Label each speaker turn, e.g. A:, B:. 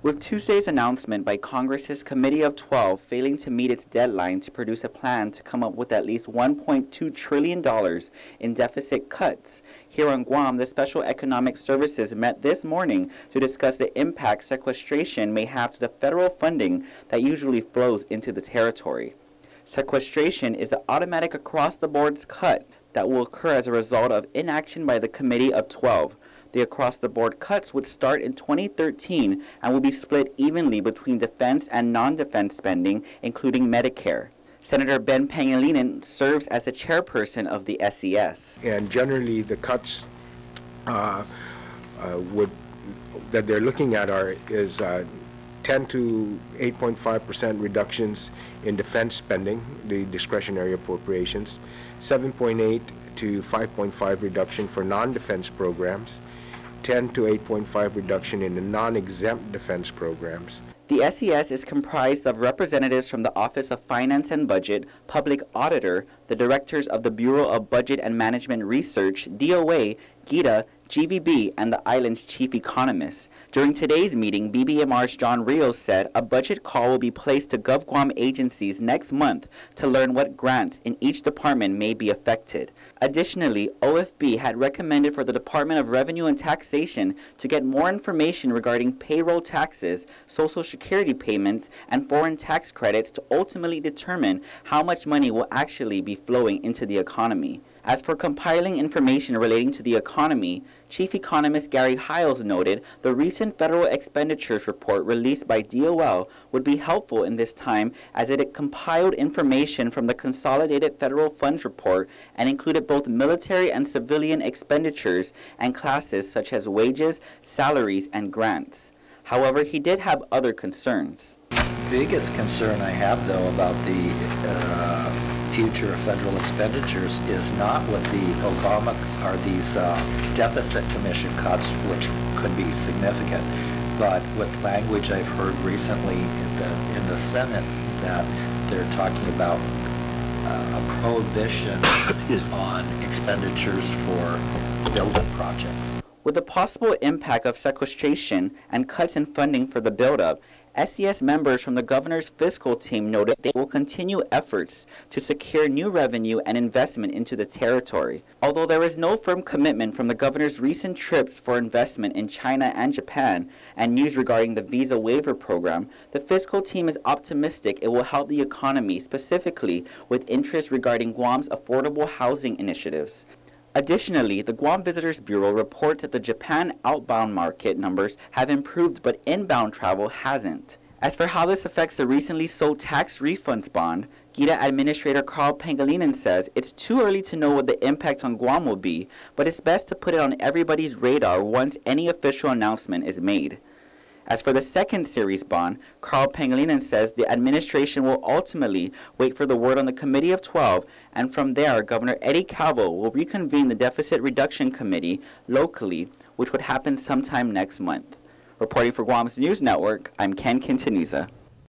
A: With Tuesday's announcement by Congress's Committee of 12 failing to meet its deadline to produce a plan to come up with at least $1.2 trillion in deficit cuts, here on Guam, the Special Economic Services met this morning to discuss the impact sequestration may have to the federal funding that usually flows into the territory. Sequestration is the automatic across-the-board cut that will occur as a result of inaction by the Committee of 12. The across-the-board cuts would start in 2013 and will be split evenly between defense and non-defense spending, including Medicare. Senator Ben Pangilinan serves as the chairperson of the SES.
B: And generally, the cuts that they're looking at is 10 to 8.5% reductions in defense spending, the discretionary appropriations, 7.8 to 5.5 reduction for non-defense programs, 10 to 8.5 reduction in the non-exempt defense programs.
A: The SES is comprised of representatives from the Office of Finance and Budget, Public Auditor, the directors of the Bureau of Budget and Management Research, DOA, GITA, GVB, and the island's chief economist. During today's meeting, BBMR's John Rios said a budget call will be placed to GovGuam agencies next month to learn what grants in each department may be affected. Additionally, OFB had recommended for the Department of Revenue and Taxation to get more information regarding payroll taxes, Social Security payments, and foreign tax credits to ultimately determine how much money will actually be flowing into the economy. As for compiling information relating to the economy, Chief Economist Gary Hiles noted the recent federal expenditures report released by DOL would be helpful in this time as it compiled information from the Consolidated Federal Funds Report and included both military and civilian expenditures and classes such as wages, salaries, and grants. However, he did have other concerns.
C: Biggest concern I have, though, about the future of federal expenditures is not with the Obama or these deficit commission cuts, which could be significant, but with language I've heard recently in the Senate that they're talking about a prohibition on expenditures for building projects.
A: With the possible impact of sequestration and cuts in funding for the buildup, SES members from the governor's fiscal team noted they will continue efforts to secure new revenue and investment into the territory. Although there is no firm commitment from the governor's recent trips for investment in China and Japan and news regarding the visa waiver program, the fiscal team is optimistic it will help the economy, specifically with interest regarding Guam's affordable housing initiatives. Additionally, the Guam Visitors Bureau reports that the Japan outbound market numbers have improved, but inbound travel hasn't. As for how this affects the recently sold tax refunds bond, GITA Administrator Carl Pangilinan says it's too early to know what the impact on Guam will be, but it's best to put it on everybody's radar once any official announcement is made. As for the second series bond, Carl Pangilinan says the administration will ultimately wait for the word on the Committee of 12, and from there, Governor Eddie Calvo will reconvene the Deficit Reduction Committee locally, which would happen sometime next month. Reporting for Guam's News Network, I'm Ken Quintanilla.